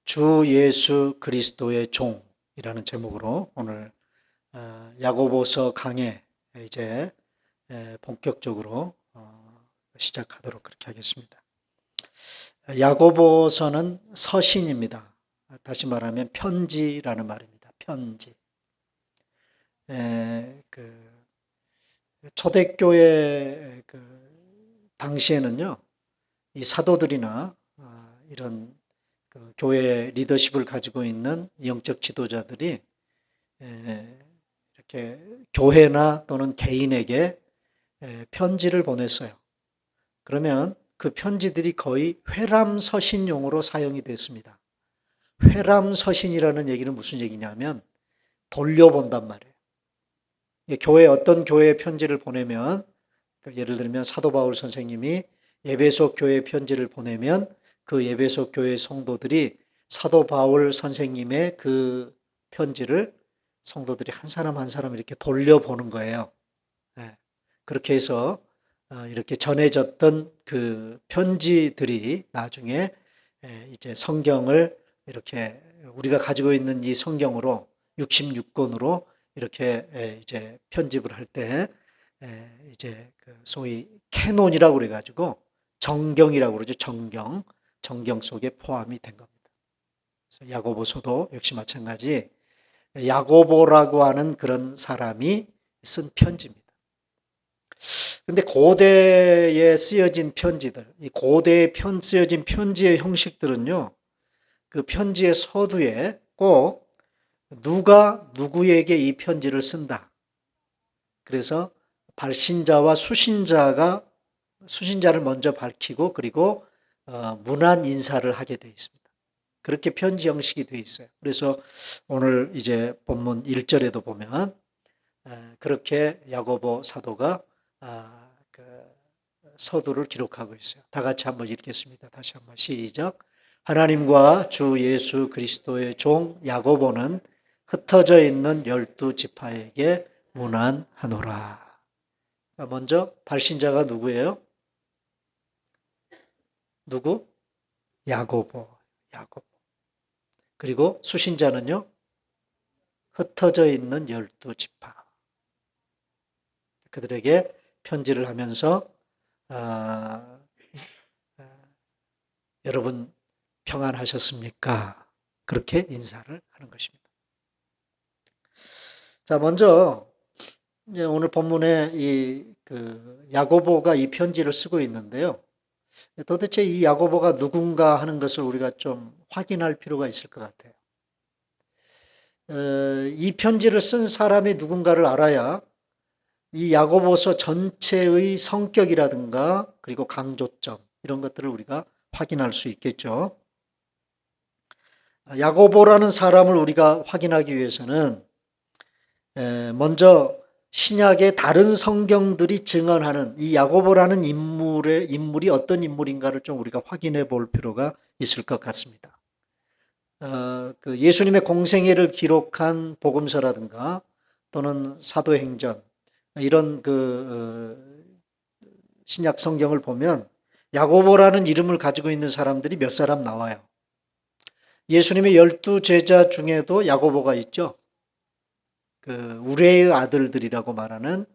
주 예수 그리스도의 종이라는 제목으로 오늘 야고보서 강해 이제 본격적으로 시작하도록 그렇게 하겠습니다. 야고보서는 서신입니다. 다시 말하면 편지라는 말입니다. 편지. 초대교회 당시에는요, 이 사도들이나 이런 교회 리더십을 가지고 있는 영적 지도자들이 이렇게 교회나 또는 개인에게 편지를 보냈어요. 그러면 그 편지들이 거의 회람서신용으로 사용이 됐습니다. 회람서신이라는 얘기는 무슨 얘기냐면 돌려본단 말이에요. 어떤 교회에 편지를 보내면, 예를 들면 사도 바울 선생님이 에베소 교회에 편지를 보내면 그 에베소 교회 성도들이 사도 바울 선생님의 그 편지를 성도들이 한 사람 한 사람 이렇게 돌려보는 거예요. 그렇게 해서 이렇게 전해졌던 그 편지들이 나중에 이제 성경을 이렇게 우리가 가지고 있는 이 성경으로 66권으로 이렇게 이제 편집을 할 때 이제 소위 캐논이라고 그래가지고 정경이라고 그러죠. 정경 속에 포함이 된 겁니다. 그래서 야고보서도 역시 마찬가지 야고보라고 하는 그런 사람이 쓴 편지입니다. 근데 고대에 쓰여진 편지들, 이 고대에 쓰여진 편지의 형식들은요, 그 편지의 서두에 꼭 누가 누구에게 이 편지를 쓴다. 그래서 발신자와 수신자를 먼저 밝히고 그리고 문안 인사를 하게 되어 있습니다. 그렇게 편지 형식이 되어 있어요. 그래서 오늘 이제 본문 1절에도 보면 그렇게 야고보 사도가 서두를 기록하고 있어요. 다 같이 한번 읽겠습니다. 다시 한번 시작. 하나님과 주 예수 그리스도의 종 야고보는 흩어져 있는 12지파에게 문안하노라. 먼저 발신자가 누구예요? 누구? 야고보. 그리고 수신자는요? 흩어져 있는 12지파. 그들에게 편지를 하면서 여러분 평안하셨습니까? 그렇게 인사를 하는 것입니다. 자, 먼저 오늘 본문에 야고보가 이 편지를 쓰고 있는데요. 도대체 이 야고보가 누군가 하는 것을 우리가 좀 확인할 필요가 있을 것 같아요. 이 편지를 쓴 사람이 누군가를 알아야 이 야고보서 전체의 성격이라든가 그리고 강조점 이런 것들을 우리가 확인할 수 있겠죠. 야고보라는 사람을 우리가 확인하기 위해서는 먼저 신약의 다른 성경들이 증언하는 이 야고보라는 인물이 어떤 인물인가를 좀 우리가 확인해 볼 필요가 있을 것 같습니다. 예수님의 공생애를 기록한 복음서라든가 또는 사도행전 이런 신약 성경을 보면 야고보라는 이름을 가지고 있는 사람들이 몇 사람 나와요. 예수님의 12제자 중에도 야고보가 있죠. 우레의 아들들이라고 말하는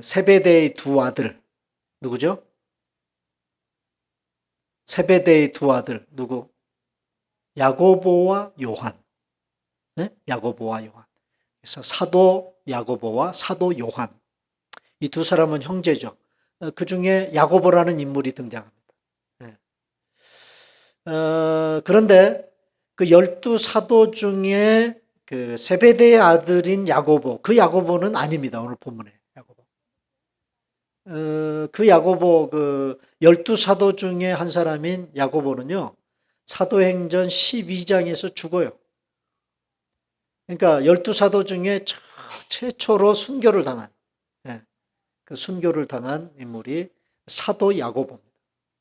세베대의 두 아들 누구죠? 세베대의 두 아들 누구? 야고보와 요한. 네? 야고보와 요한. 그래서 사도 야고보와 사도 요한. 이 두 사람은 형제죠. 그 중에 야고보라는 인물이 등장합니다. 네. 그런데 그 12사도 중에 세베대의 아들인 야고보, 그 야고보는 아닙니다. 오늘 본문에 야고보. 그 야고보 12사도 중에 한 사람인 야고보는요. 사도행전 12장에서 죽어요. 그러니까 12사도 중에 최초로 순교를 당한 그 순교를 당한 인물이 사도 야고보입니다.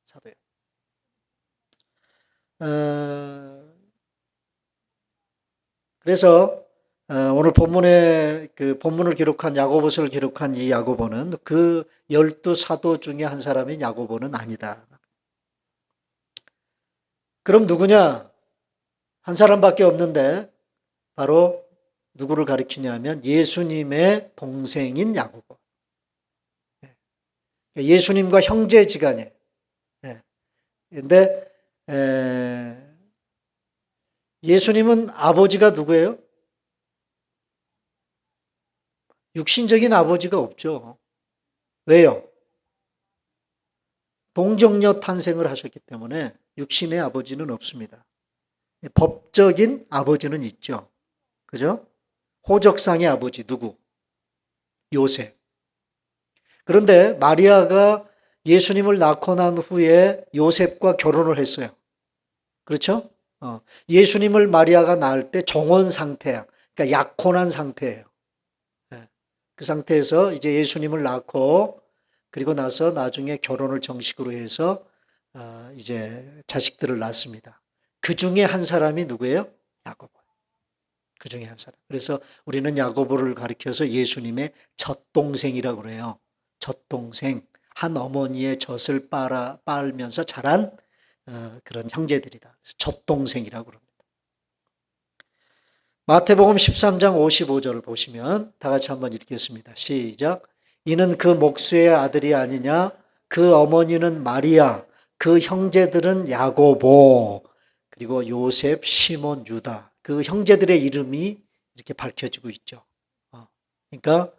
사도 야고보. 그래서 오늘 본문에 본문을 기록한 야고보서를 기록한 이 야고보는 그 12사도 중에 한 사람인 야고보는 아니다. 그럼 누구냐? 한 사람밖에 없는데 바로 누구를 가리키냐면 예수님의 동생인 야고보. 예수님과 형제지간이에요. 그런데 예수님은 아버지가 누구예요? 육신적인 아버지가 없죠. 왜요? 동정녀 탄생을 하셨기 때문에 육신의 아버지는 없습니다. 법적인 아버지는 있죠. 그죠? 호적상의 아버지 누구? 요셉. 그런데 마리아가 예수님을 낳고 난 후에 요셉과 결혼을 했어요. 그렇죠? 예수님을 마리아가 낳을 때 정혼 상태야. 그러니까 약혼한 상태예요. 그 상태에서 이제 예수님을 낳고 그리고 나서 나중에 결혼을 정식으로 해서 이제 자식들을 낳습니다. 그 중에 한 사람이 누구예요? 야고보. 그 중에 한 사람. 그래서 우리는 야고보를 가리켜서 예수님의 젖동생이라고 그래요. 젖동생. 한 어머니의 젖을 빨면서 자란 그런 형제들이다. 젖동생이라고 그럽니다. 마태복음 13장 55절을 보시면 다 같이 한번 읽겠습니다. 시작. 이는 그 목수의 아들이 아니냐? 그 어머니는 마리아, 그 형제들은 야고보, 그리고 요셉, 시몬, 유다. 그 형제들의 이름이 이렇게 밝혀지고 있죠. 그러니까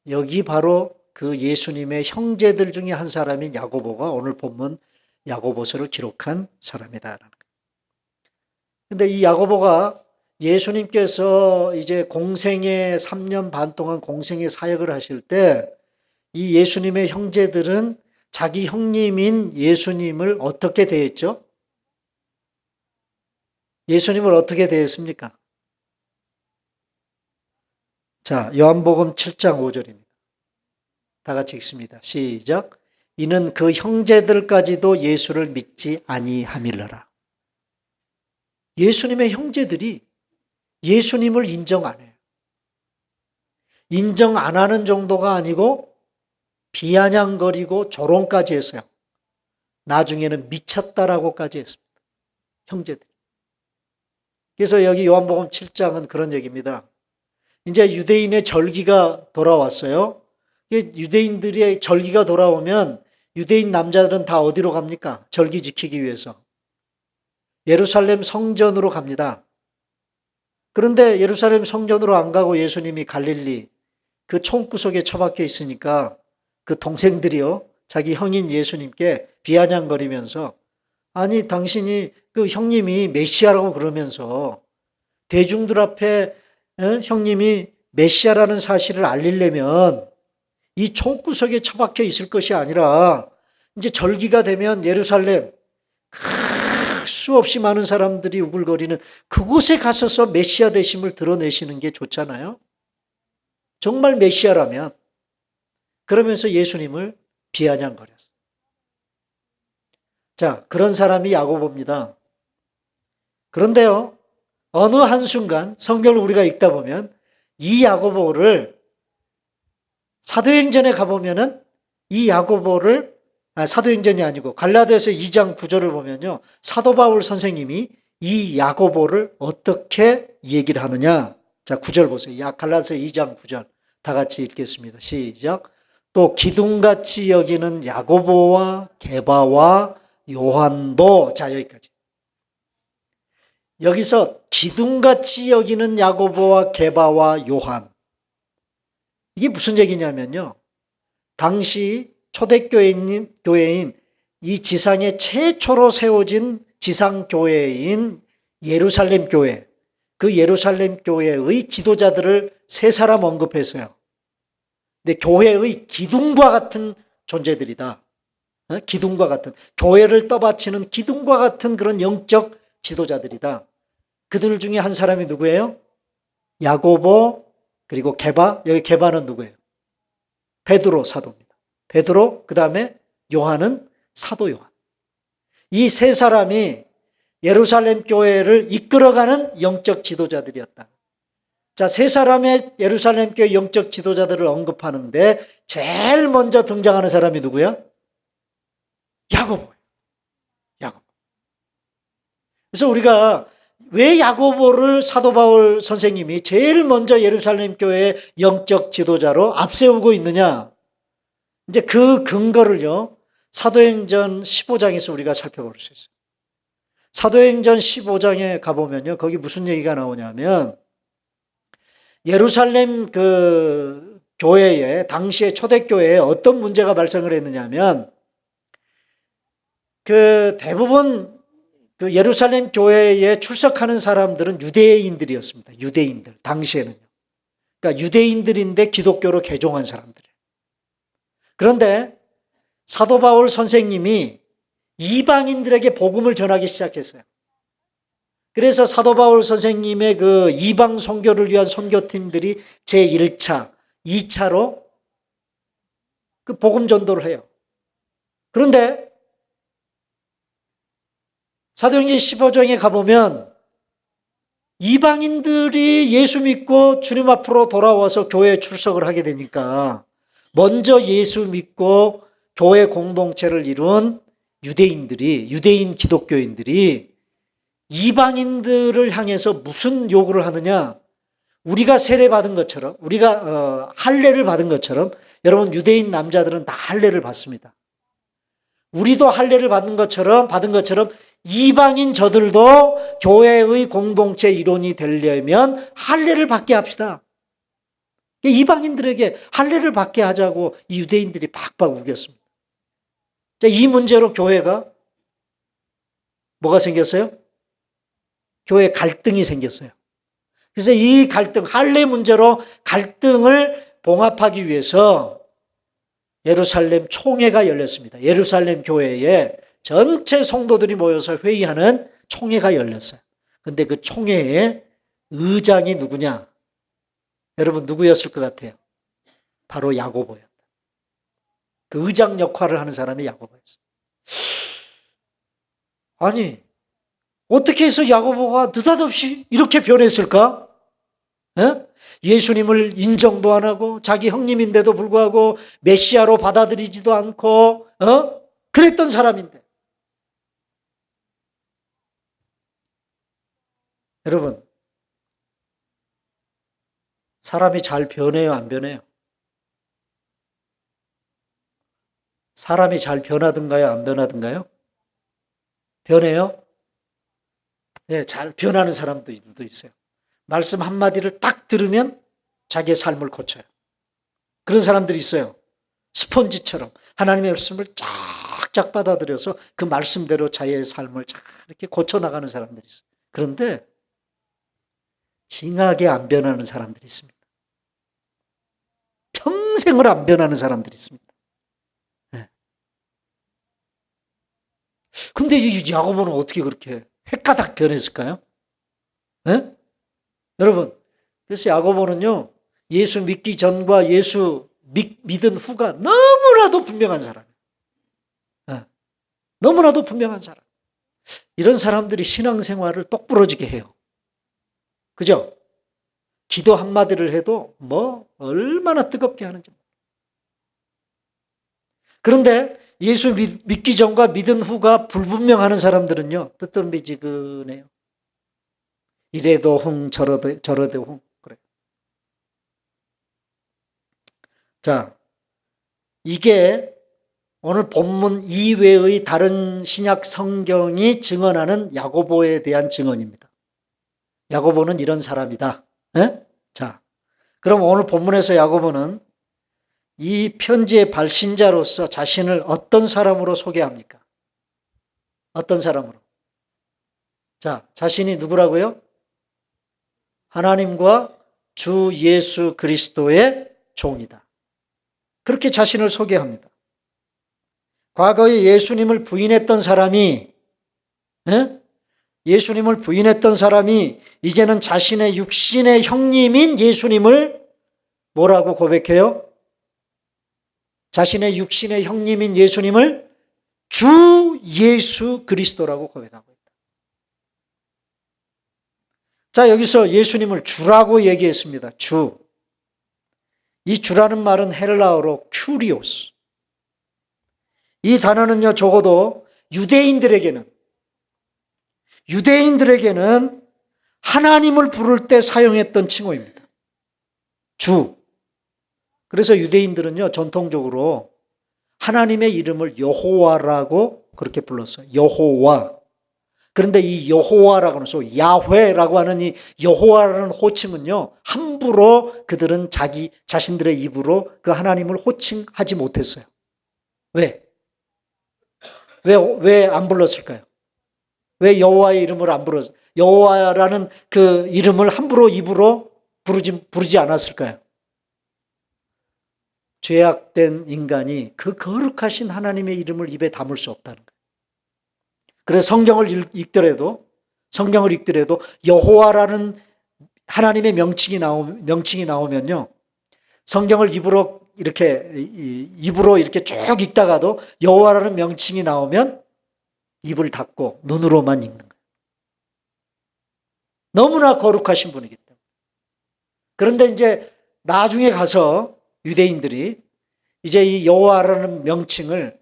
여기 바로 그 예수님의 형제들 중에 한 사람인 야고보가 오늘 본문 야고보서를 기록한 사람이다. 근데 이 야고보가 예수님께서 이제 공생의 3년 반 동안 공생의 사역을 하실 때 이 예수님의 형제들은 자기 형님인 예수님을 어떻게 대했죠? 예수님을 어떻게 대했습니까? 자, 요한복음 7장 5절입니다. 다 같이 읽습니다. 시작. 이는 그 형제들까지도 예수를 믿지 아니함일러라. 예수님의 형제들이 예수님을 인정 안 해요. 인정 안 하는 정도가 아니고 비아냥거리고 조롱까지 했어요. 나중에는 미쳤다라고까지 했습니다. 형제들. 그래서 여기 요한복음 7장은 그런 얘기입니다. 이제 유대인의 절기가 돌아왔어요. 유대인들의 절기가 돌아오면 유대인 남자들은 다 어디로 갑니까? 절기 지키기 위해서. 예루살렘 성전으로 갑니다. 그런데 예루살렘 성전으로 안 가고 예수님이 갈릴리 그 총구석에 처박혀 있으니까 그 동생들이요. 자기 형인 예수님께 비아냥거리면서 아니 당신이 그 형님이 메시아라고 그러면서 대중들 앞에 형님이 메시아라는 사실을 알리려면 이 총구석에 처박혀 있을 것이 아니라 이제 절기가 되면 예루살렘 수없이 많은 사람들이 우글거리는 그곳에 가서서 메시아 되심을 드러내시는 게 좋잖아요. 정말 메시아라면 그러면서 예수님을 비아냥거렸어요. 자, 그런 사람이 야고보입니다. 그런데요, 어느 한순간 성경을 우리가 읽다 보면 이 야고보를 사도행전에 가보면은 이 야고보를 사도행전이 아니고 갈라디아서 2장 9절을 보면요. 사도 바울 선생님이 이 야고보를 어떻게 얘기를 하느냐. 자, 9절 보세요. 갈라디아서 2장 9절 다 같이 읽겠습니다. 시작. 또 기둥같이 여기는 야고보와 게바와 요한도 자 여기까지. 여기서 기둥같이 여기는 야고보와 게바와 요한 이게 무슨 얘기냐면요. 당시 초대교회인 이 지상에 최초로 세워진 지상교회인 예루살렘 교회 그 예루살렘 교회의 지도자들을 세 사람 언급했어요. 근데 교회의 기둥과 같은 존재들이다. 기둥과 같은 교회를 떠받치는 기둥과 같은 그런 영적 지도자들이다. 그들 중에 한 사람이 누구예요? 야고보 그리고 게바. 여기 게바는 누구예요? 베드로 사도입니다. 베드로 그 다음에 요한은 사도 요한. 이 세 사람이 예루살렘 교회를 이끌어가는 영적 지도자들이었다. 자, 세 사람의 예루살렘 교회 영적 지도자들을 언급하는데 제일 먼저 등장하는 사람이 누구야? 야고보예요. 야고보. 그래서 우리가 왜 야고보를 사도 바울 선생님이 제일 먼저 예루살렘 교회의 영적 지도자로 앞세우고 있느냐? 이제 그 근거를요, 사도행전 15장에서 우리가 살펴볼 수 있어요. 사도행전 15장에 가보면요, 거기 무슨 얘기가 나오냐면, 예루살렘 그 교회에, 당시의 초대교회에 어떤 문제가 발생을 했느냐면, 그 대부분 그 예루살렘 교회에 출석하는 사람들은 유대인들이었습니다. 유대인들, 당시에는요. 그러니까 유대인들인데 기독교로 개종한 사람들이에요. 그런데 사도 바울 선생님이 이방인들에게 복음을 전하기 시작했어요. 그래서 사도 바울 선생님의 그 이방 선교를 위한 선교팀들이 제1차, 2차로 그 복음 전도를 해요. 그런데 사도행전 15장에 가보면 이방인들이 예수 믿고 주님 앞으로 돌아와서 교회에 출석을 하게 되니까 먼저 예수 믿고 교회 공동체를 이룬 유대인 기독교인들이 이방인들을 향해서 무슨 요구를 하느냐? 우리가 세례받은 것처럼, 우리가 할례를 받은 것처럼, 여러분 유대인 남자들은 다 할례를 받습니다. 우리도 할례를 받은 것처럼 이방인 저들도 교회의 공동체 일원이 되려면 할례를 받게 합시다. 이방인들에게 할례를 받게 하자고 이 유대인들이 박박 우겼습니다. 이 문제로 교회가 뭐가 생겼어요? 교회 갈등이 생겼어요. 그래서 이 갈등, 할례 문제로 갈등을 봉합하기 위해서 예루살렘 총회가 열렸습니다. 예루살렘 교회에 전체 성도들이 모여서 회의하는 총회가 열렸어요. 근데 그 총회의 의장이 누구냐? 여러분 누구였을 것 같아요? 바로 야고보였다. 그 의장 역할을 하는 사람이 야고보였어요. 아니, 어떻게 해서 야고보가 느닷없이 이렇게 변했을까? 에? 예수님을 인정도 안 하고 자기 형님인데도 불구하고 메시아로 받아들이지도 않고 그랬던 사람인데. 여러분, 사람이 잘 변해요, 안 변해요? 사람이 잘 변하든가요, 안 변하든가요? 변해요? 네, 잘 변하는 사람도 있어요. 말씀 한마디를 딱 들으면 자기의 삶을 고쳐요. 그런 사람들이 있어요. 스펀지처럼 하나님의 말씀을 쫙쫙 받아들여서 그 말씀대로 자기의 삶을 잘 이렇게 고쳐나가는 사람들이 있어요. 그런데 징하게 안 변하는 사람들이 있습니다. 평생을 안 변하는 사람들이 있습니다. 네. 근데 이 야고보는 어떻게 그렇게 헷가닥 변했을까요? 네? 여러분, 그래서 야고보는요, 예수 믿기 전과 예수 믿은 후가 너무나도 분명한 사람이에요. 네. 너무나도 분명한 사람. 이런 사람들이 신앙생활을 똑부러지게 해요. 그죠? 기도 한마디를 해도 얼마나 뜨겁게 하는지. 그런데 예수 믿기 전과 믿은 후가 불분명하는 사람들은요, 뜨뜻미지근해요. 이래도 흥, 저러도 흥. 그래요. 자, 이게 오늘 본문 이외의 다른 신약 성경이 증언하는 야고보에 대한 증언입니다. 야고보는 이런 사람이다. 에? 자, 그럼 오늘 본문에서 야고보는 이 편지의 발신자로서 자신을 어떤 사람으로 소개합니까? 어떤 사람으로? 자, 자신이 누구라고요? 하나님과 주 예수 그리스도의 종이다. 그렇게 자신을 소개합니다. 과거에 예수님을 부인했던 사람이 예수님을 부인했던 사람이 이제는 자신의 육신의 형님인 예수님을 뭐라고 고백해요? 자신의 육신의 형님인 예수님을 주 예수 그리스도라고 고백하고 있다. 자, 여기서 예수님을 주라고 얘기했습니다. 주. 이 주라는 말은 헬라어로 큐리오스. 이 단어는요, 적어도 유대인들에게는 하나님을 부를 때 사용했던 칭호입니다. 주. 그래서 유대인들은요, 전통적으로 하나님의 이름을 여호와라고 그렇게 불렀어요. 여호와. 그런데 이 여호와라고 해서 야훼라고 하는 이 여호와라는 호칭은요, 함부로 그들은 자신들의 입으로 그 하나님을 호칭하지 못했어요. 왜? 왜 안 불렀을까요? 왜 여호와의 이름을 안 불렀어요? 여호와라는 그 이름을 함부로 입으로 부르지 않았을까요? 죄악된 인간이 그 거룩하신 하나님의 이름을 입에 담을 수 없다는 거예요. 그래서 성경을 읽더라도 여호와라는 하나님의 명칭이 나오면요, 성경을 입으로 이렇게 쭉 읽다가도 여호와라는 명칭이 나오면 입을 닫고 눈으로만 읽는 거예요. 너무나 거룩하신 분이기 때문에. 그런데 이제 나중에 가서 유대인들이 이제 이 여호와라는 명칭을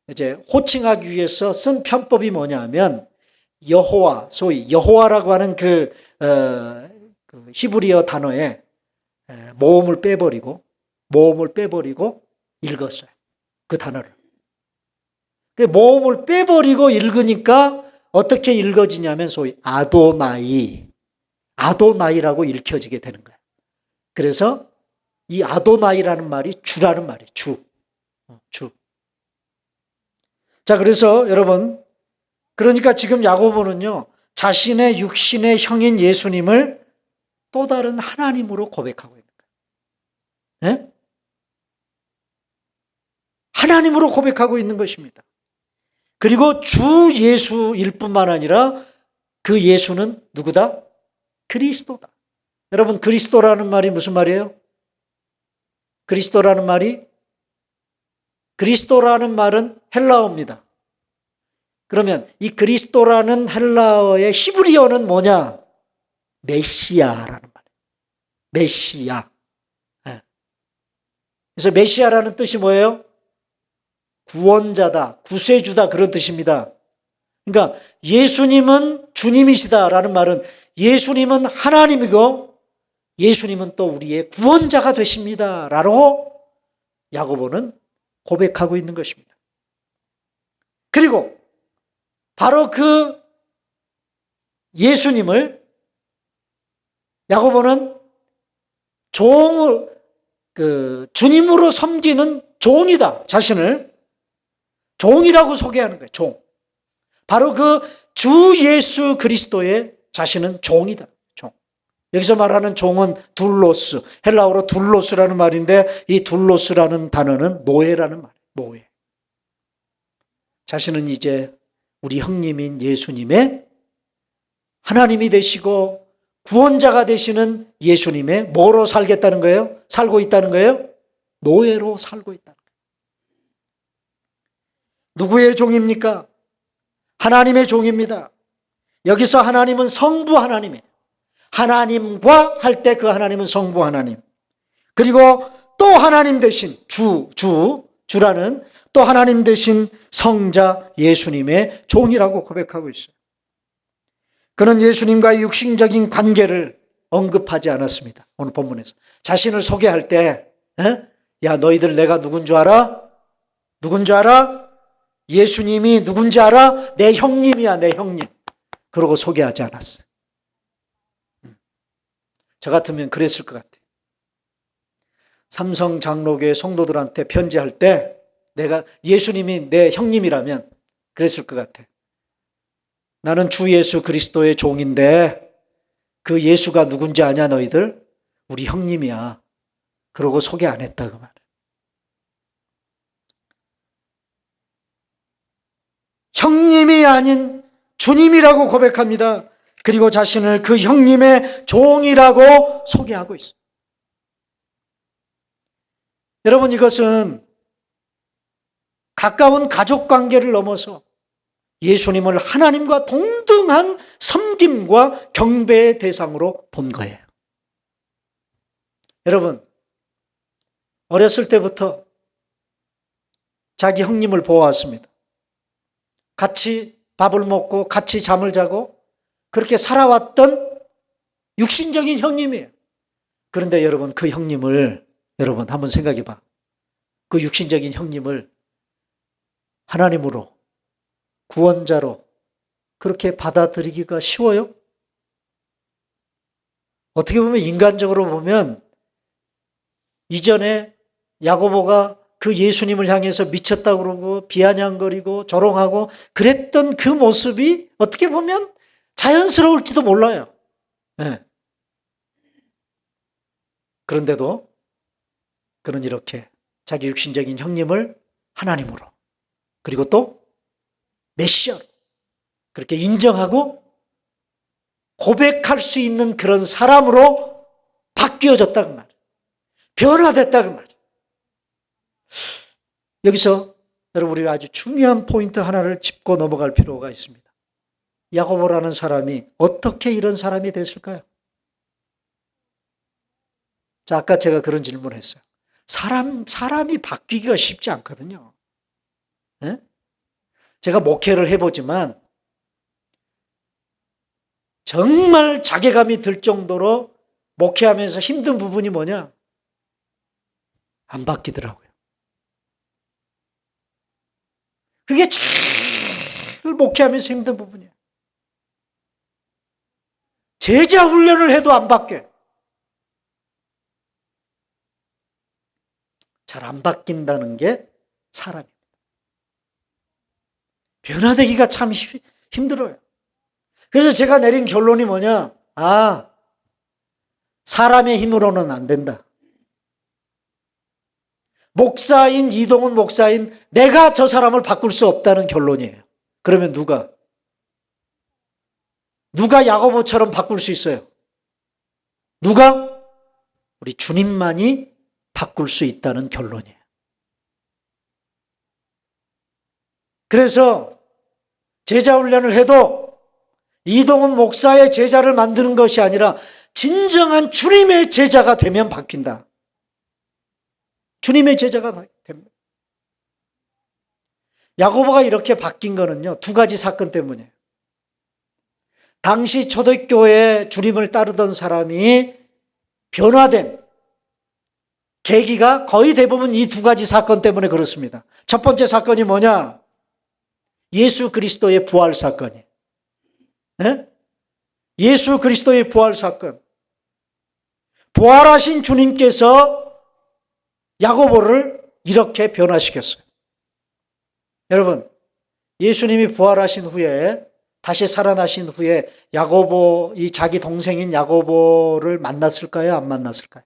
이제 호칭하기 위해서 쓴 편법이 뭐냐면 여호와, 소위 여호와라고 하는 그 히브리어 단어에 모음을 빼버리고 읽었어요. 그 단어를. 그 모음을 빼버리고 읽으니까 어떻게 읽어지냐면 소위 아도나이라고 읽혀지게 되는 거예요. 그래서 이 아도나이라는 말이 주라는 말이에요. 주. 자, 그래서 여러분, 그러니까 지금 야고보는요, 자신의 육신의 형인 예수님을 또 다른 하나님으로 고백하고 있는 거예요. 네? 하나님으로 고백하고 있는 것입니다. 그리고 주 예수일 뿐만 아니라 그 예수는 누구다? 그리스도다. 여러분, 그리스도라는 말이 무슨 말이에요? 그리스도라는 말은 헬라어입니다. 그러면 이 그리스도라는 헬라어의 히브리어는 뭐냐? 메시아라는 말이에요. 메시아. 그래서 메시아라는 뜻이 뭐예요? 구원자다, 구세주다, 그런 뜻입니다. 그러니까 예수님은 주님이시다라는 말은 예수님은 하나님이고 예수님은 또 우리의 구원자가 되십니다라고 야고보는 고백하고 있는 것입니다. 그리고 바로 그 예수님을 야고보는 주님으로 섬기는 종이다. 자신을 종이라고 소개하는 거예요. 종. 바로 그 주 예수 그리스도의 자신은 종이다. 종. 여기서 말하는 종은 둘로스, 헬라어로 둘로스라는 말인데 이 둘로스라는 단어는 노예라는 말이에요. 노예. 자신은 이제 우리 형님인 예수님의 하나님이 되시고 구원자가 되시는 예수님의 뭐로 살겠다는 거예요? 살고 있다는 거예요? 노예로 살고 있다는 거예요. 누구의 종입니까? 하나님의 종입니다. 여기서 하나님은 성부 하나님이에요. 하나님과 할 때 그 하나님은 성부 하나님. 그리고 또 하나님 대신 주라는 또 하나님 대신 성자 예수님의 종이라고 고백하고 있어요. 그는 예수님과의 육신적인 관계를 언급하지 않았습니다. 오늘 본문에서. 자신을 소개할 때, 야, 너희들 내가 누군 줄 알아? 누군 줄 알아? 예수님이 누군지 알아? 내 형님이야, 내 형님. 그러고 소개하지 않았어요. 저 같으면 그랬을 것 같아요. 삼성 장로교회 성도들한테 편지할 때 내가 예수님이 내 형님이라면 그랬을 것 같아요. 나는 주 예수 그리스도의 종인데 그 예수가 누군지 아냐 너희들? 우리 형님이야. 그러고 소개 안 했다 그 말이에요. 형님이 아닌 주님이라고 고백합니다. 그리고 자신을 그 형님의 종이라고 소개하고 있어요. 여러분, 이것은 가까운 가족 관계를 넘어서 예수님을 하나님과 동등한 섬김과 경배의 대상으로 본 거예요. 여러분, 어렸을 때부터 자기 형님을 보아왔습니다. 같이 밥을 먹고 같이 잠을 자고 그렇게 살아왔던 육신적인 형님이에요. 그런데 여러분, 그 형님을 여러분 한번 생각해 봐. 그 육신적인 형님을 하나님으로, 구원자로 그렇게 받아들이기가 쉬워요? 어떻게 보면 인간적으로 보면 이전에 야고보가 그 예수님을 향해서 미쳤다고 그러고 비아냥거리고 조롱하고 그랬던 그 모습이 어떻게 보면 자연스러울지도 몰라요. 네. 그런데도 그는 이렇게 자기 육신적인 형님을 하나님으로 그리고 또 메시아로 그렇게 인정하고 고백할 수 있는 그런 사람으로 바뀌어졌다 그 말이에요. 변화됐다 그 말이에요. 여기서 여러분 우리가 아주 중요한 포인트 하나를 짚고 넘어갈 필요가 있습니다. 야고보라는 사람이 어떻게 이런 사람이 됐을까요? 자, 아까 제가 그런 질문을 했어요. 사람이 바뀌기가 쉽지 않거든요. 네? 제가 목회를 해보지만 정말 자괴감이 들 정도로 목회하면서 힘든 부분이 뭐냐? 안 바뀌더라고요. 그게 제일 목회하면서 힘든 부분이에요. 제자 훈련을 해도 안 바뀌어요. 잘 안 바뀐다는 게 사람입니다. 변화되기가 참 힘들어요. 그래서 제가 내린 결론이 뭐냐? 사람의 힘으로는 안 된다. 목사인 이동훈 목사인 내가 저 사람을 바꿀 수 없다는 결론이에요. 그러면 누가 야고보처럼 바꿀 수 있어요? 누가? 우리 주님만이 바꿀 수 있다는 결론이에요. 그래서 제자 훈련을 해도 이동훈 목사의 제자를 만드는 것이 아니라 진정한 주님의 제자가 되면 바뀐다. 주님의 제자가 됩니다. 야고보가 이렇게 바뀐 거는요, 두 가지 사건 때문이에요. 당시 초대교회에 주님을 따르던 사람이 변화된 계기가 거의 대부분 이 두 가지 사건 때문에 그렇습니다. 첫 번째 사건이 뭐냐? 예수 그리스도의 부활 사건이에요. 네? 예수 그리스도의 부활 사건. 부활하신 주님께서 야고보를 이렇게 변화시켰어요. 여러분, 예수님이 부활하신 후에 다시 살아나신 후에 야고보, 이 자기 동생인 야고보를 만났을까요? 안 만났을까요?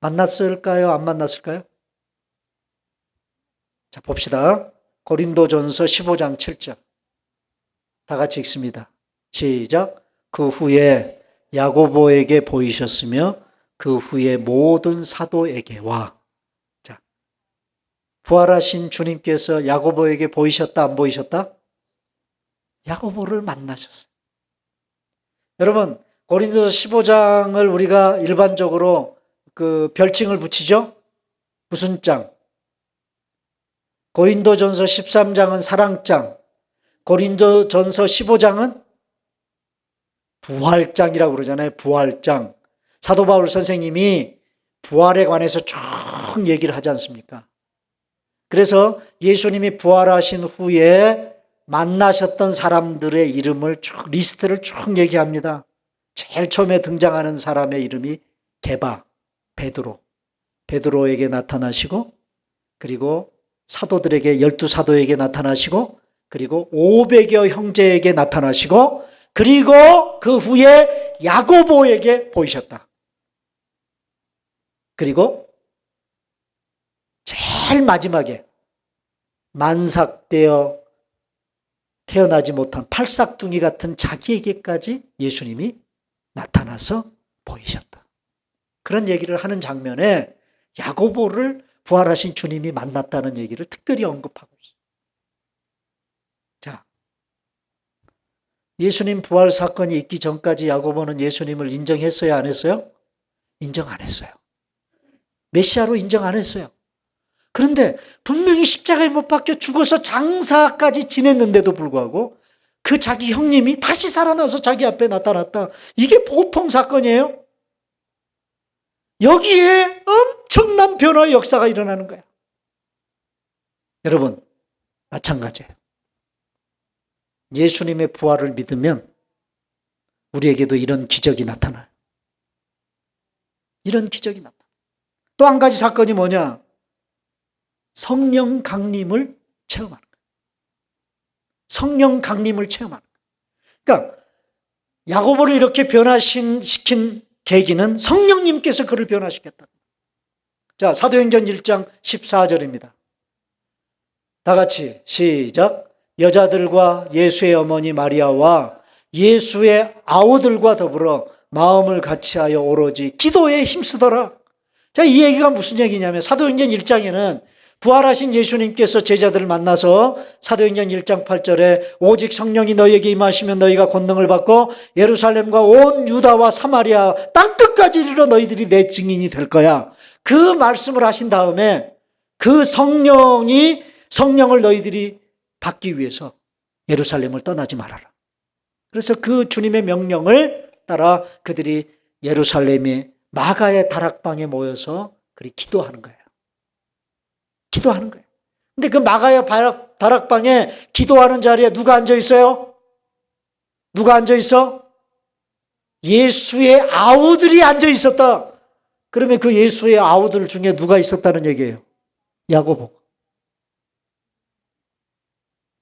만났을까요? 안 만났을까요? 자, 봅시다. 고린도전서 15장 7절. 다 같이 읽습니다. 시작. 그 후에 야고보에게 보이셨으며 그 후에 모든 사도에게와. 자, 부활하신 주님께서 야고보에게 보이셨다, 안 보이셨다? 야고보를 만나셨어요. 여러분, 고린도서 15장을 우리가 일반적으로 그 별칭을 붙이죠? 무슨 장? 고린도전서 13장은 사랑장, 고린도전서 15장은 부활장이라고 그러잖아요. 부활장. 사도 바울 선생님이 부활에 관해서 쭉 얘기를 하지 않습니까? 그래서 예수님이 부활하신 후에 만나셨던 사람들의 이름을 쭉 리스트를 쭉 얘기합니다. 제일 처음에 등장하는 사람의 이름이 게바, 베드로에게 나타나시고 그리고 사도들에게 12사도에게 나타나시고 그리고 500여 형제에게 나타나시고 그리고 그 후에 야고보에게 보이셨다. 그리고 제일 마지막에 만삭되어 태어나지 못한 팔싹둥이 같은 자기에게까지 예수님이 나타나서 보이셨다. 그런 얘기를 하는 장면에 야고보를 부활하신 주님이 만났다는 얘기를 특별히 언급하고 있어요. 자, 예수님 부활 사건이 있기 전까지 야고보는 예수님을 인정했어요? 안 했어요? 인정 안 했어요. 메시아로 인정 안 했어요. 그런데 분명히 십자가에 못 박혀 죽어서 장사까지 지냈는데도 불구하고 그 자기 형님이 다시 살아나서 자기 앞에 나타났다. 이게 보통 사건이에요? 여기에 엄청난 변화의 역사가 일어나는 거야. 여러분, 마찬가지예요. 예수님의 부활을 믿으면 우리에게도 이런 기적이 나타나요. 이런 기적이 나타나요. 또 한 가지 사건이 뭐냐? 성령 강림을 체험하는 거예요. 성령 강림을 체험하는 거예요. 그러니까 야고보를 이렇게 변화시킨 계기는 성령님께서 그를 변화시켰다. 자, 사도행전 1장 14절입니다. 다 같이 시작. 여자들과 예수의 어머니 마리아와 예수의 아우들과 더불어 마음을 같이하여 오로지 기도에 힘쓰더라. 자, 이 얘기가 무슨 얘기냐면 사도행전 1장에는 부활하신 예수님께서 제자들을 만나서 사도행전 1장 8절에 오직 성령이 너희에게 임하시면 너희가 권능을 받고 예루살렘과 온 유다와 사마리아 땅끝까지 이르러 너희들이 내 증인이 될 거야. 그 말씀을 하신 다음에 그 성령을 너희들이 받기 위해서 예루살렘을 떠나지 말아라. 그래서 그 주님의 명령을 따라 그들이 예루살렘의 마가의 다락방에 모여서 그리 기도하는 거예요. 기도하는 거예요. 근데 그 마가의 다락방에 기도하는 자리에 누가 앉아 있어요? 누가 앉아 있어? 예수의 아우들이 앉아 있었다. 그러면 그 예수의 아우들 중에 누가 있었다는 얘기예요? 야고보.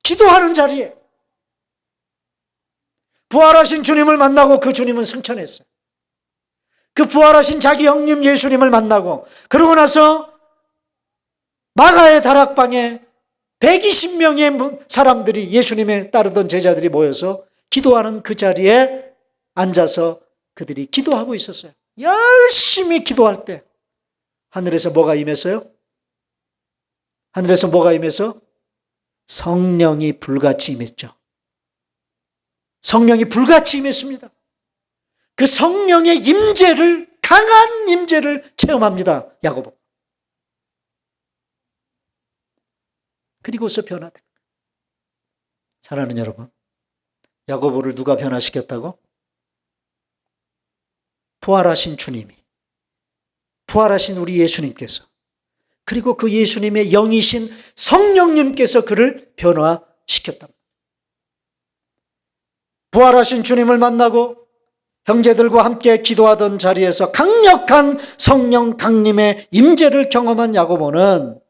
기도하는 자리에 부활하신 주님을 만나고 그 주님은 승천했어요. 그 부활하신 자기 형님 예수님을 만나고 그러고 나서 마가의 다락방에 120명의 사람들이 예수님에 따르던 제자들이 모여서 기도하는 그 자리에 앉아서 그들이 기도하고 있었어요. 열심히 기도할 때 하늘에서 뭐가 임했어요? 하늘에서 뭐가 임해서? 성령이 불같이 임했죠. 성령이 불같이 임했습니다. 그 성령의 임재를, 강한 임재를 체험합니다. 야고보. 그리고서 변화된 거예요. 사랑하는 여러분, 야고보를 누가 변화시켰다고? 부활하신 주님이, 부활하신 우리 예수님께서, 그리고 그 예수님의 영이신 성령님께서 그를 변화시켰다. 부활하신 주님을 만나고 형제들과 함께 기도하던 자리에서 강력한 성령 강림의 임재를 경험한 야고보는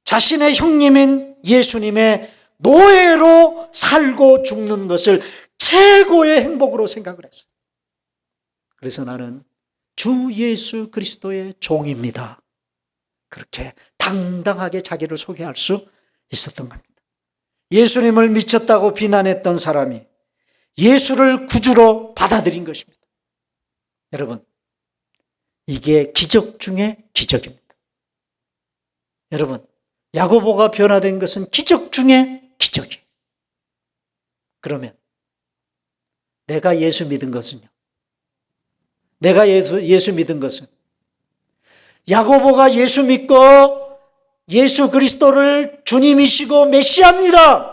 자신의 형님인 예수님의 노예로 살고 죽는 것을 최고의 행복으로 생각을 했어요. 그래서 나는 주 예수 그리스도의 종입니다. 그렇게 당당하게 자기를 소개할 수 있었던 겁니다. 예수님을 미쳤다고 비난했던 사람이 예수를 구주로 받아들인 것입니다. 여러분, 이게 기적 중에 기적입니다. 여러분, 야고보가 변화된 것은 기적 중에 기적이에요. 그러면 내가 예수 믿은 것은요? 내가 예수 믿은 것은 야고보가 예수 믿고 예수 그리스도를 주님이시고 메시아입니다.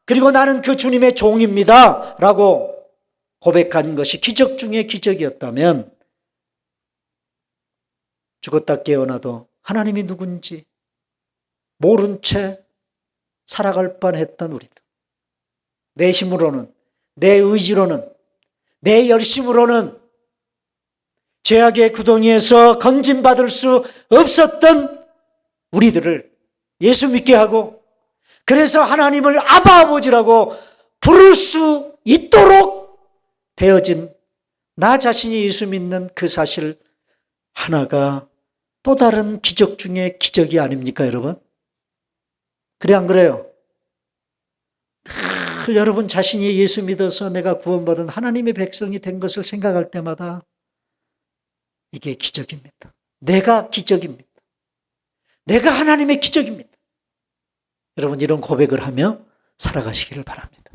그리고 나는 그 주님의 종입니다. 라고 고백한 것이 기적 중에 기적이었다면 죽었다 깨어나도 하나님이 누군지 모른 채 살아갈 뻔했던 우리들. 내 힘으로는, 내 의지로는, 내 열심으로는 죄악의 구덩이에서 건짐받을 수 없었던 우리들을 예수 믿게 하고 그래서 하나님을 아바 아버지라고 부를 수 있도록 되어진 나 자신이 예수 믿는 그 사실 하나가 또 다른 기적 중에 기적이 아닙니까, 여러분? 그래, 안 그래요? 늘 여러분 자신이 예수 믿어서 내가 구원받은 하나님의 백성이 된 것을 생각할 때마다 이게 기적입니다. 내가 기적입니다. 내가 하나님의 기적입니다. 여러분 이런 고백을 하며 살아가시기를 바랍니다.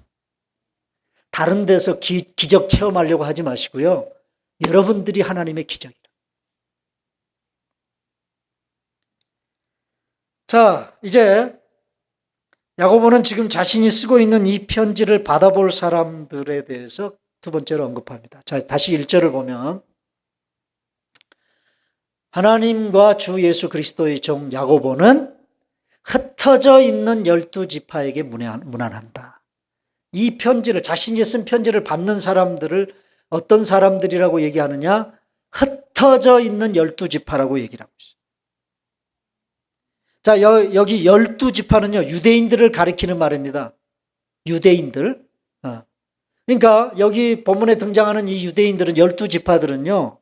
다른 데서 기적 체험하려고 하지 마시고요. 여러분들이 하나님의 기적이라. 자, 이제 야고보는 지금 자신이 쓰고 있는 이 편지를 받아볼 사람들에 대해서 두 번째로 언급합니다. 자, 다시 1절을 보면 하나님과 주 예수 그리스도의 종 야고보는 흩어져 있는 12지파에게 문안한다. 이 편지를, 자신이 쓴 편지를 받는 사람들을 어떤 사람들이라고 얘기하느냐? 흩어져 있는 12지파라고 얘기를 하고 있어요. 자, 여기 12지파는요, 유대인들을 가리키는 말입니다. 유대인들. 그러니까 여기 본문에 등장하는 이 유대인들은 12지파들은요,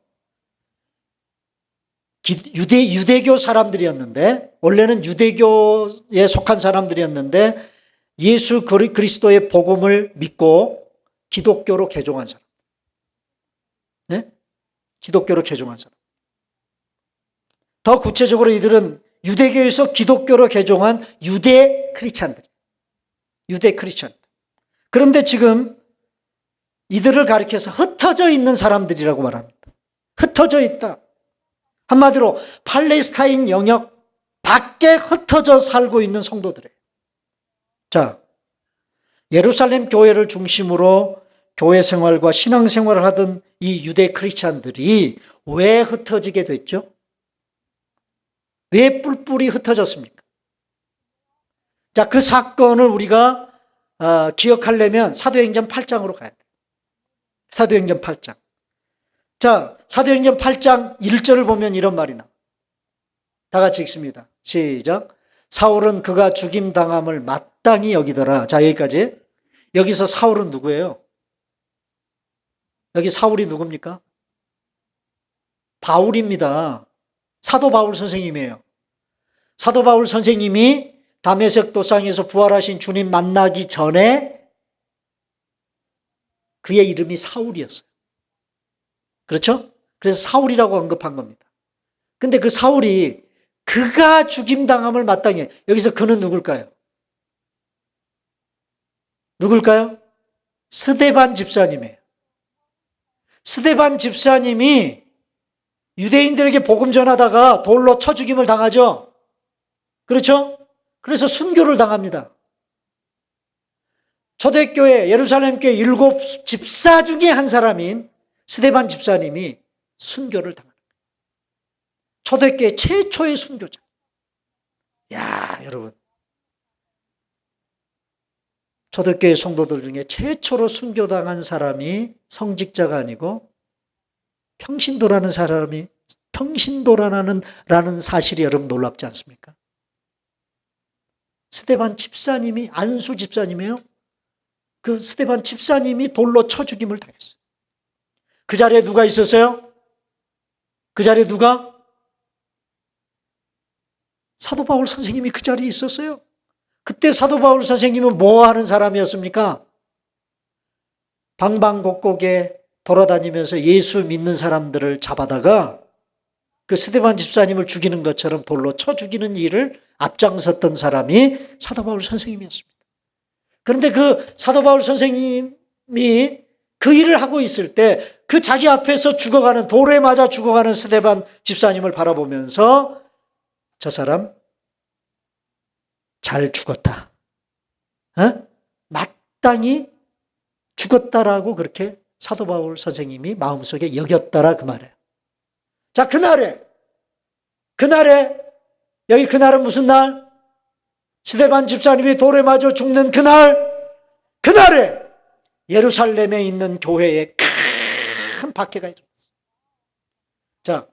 유대교 사람들이었는데, 원래는 유대교에 속한 사람들이었는데, 예수 그리스도의 복음을 믿고 기독교로 개종한 사람. 네? 기독교로 개종한 사람. 더 구체적으로 이들은 유대교에서 기독교로 개종한 유대 크리스찬들. 유대 크리스찬. 그런데 지금 이들을 가리켜서 흩어져 있는 사람들이라고 말합니다. 흩어져 있다. 한마디로 팔레스타인 영역 밖에 흩어져 살고 있는 성도들이에요. 자, 예루살렘 교회를 중심으로 교회 생활과 신앙 생활을 하던 이 유대 크리스찬들이 왜 흩어지게 됐죠? 왜 뿔뿔이 흩어졌습니까? 자, 그 사건을 우리가 기억하려면 사도행전 8장으로 가야 돼요. 사도행전 8장. 자, 사도행전 8장 1절을 보면 이런 말이 나와요. 다 같이 읽습니다. 시작. 사울은 그가 죽임당함을 마땅히 여기더라. 자, 여기까지. 여기서 사울은 누구예요? 여기 사울이 누굽니까? 바울입니다. 사도 바울 선생님이에요. 사도 바울 선생님이 다메섹 도상에서 부활하신 주님 만나기 전에 그의 이름이 사울이었어요. 그렇죠? 그래서 사울이라고 언급한 겁니다. 근데 그 사울이 그가 죽임당함을 마땅히, 여기서 그는 누굴까요? 누굴까요? 스데반 집사님이에요. 스데반 집사님이 유대인들에게 복음 전하다가 돌로 쳐 죽임을 당하죠. 그렇죠? 그래서 순교를 당합니다. 초대교회 예루살렘 교회 7 집사 중에 한 사람인 스데반 집사님이 순교를 당합니다. 초대교회 최초의 순교자. 야, 여러분. 초대교회 성도들 중에 최초로 순교당한 사람이 성직자가 아니고 평신도라는 사람이, 평신도라는 사실이 여러분 놀랍지 않습니까? 스데반 집사님이, 안수 집사님이에요. 그 스데반 집사님이 돌로 쳐 죽임을 당했어요. 그 자리에 누가 있었어요? 그 자리에 누가? 사도 바울 선생님이 그 자리에 있었어요. 그때 사도 바울 선생님은 뭐 하는 사람이었습니까? 방방곡곡에 돌아다니면서 예수 믿는 사람들을 잡아다가 그 스데반 집사님을 죽이는 것처럼 돌로 쳐 죽이는 일을 앞장섰던 사람이 사도 바울 선생님이었습니다. 그런데 그 사도 바울 선생님이 그 일을 하고 있을 때 그 자기 앞에서 죽어가는, 돌에 맞아 죽어가는 스데반 집사님을 바라보면서 저 사람 잘 죽었다. 마땅히 죽었다라고 그렇게 사도 바울 선생님이 마음속에 여겼다라 그 말이에요. 자, 그날에 여기 그날은 무슨 날? 스데반 집사님이 돌에 맞아 죽는 그날에 예루살렘에 있는 교회에 큰 박해가 일어났어요. 자,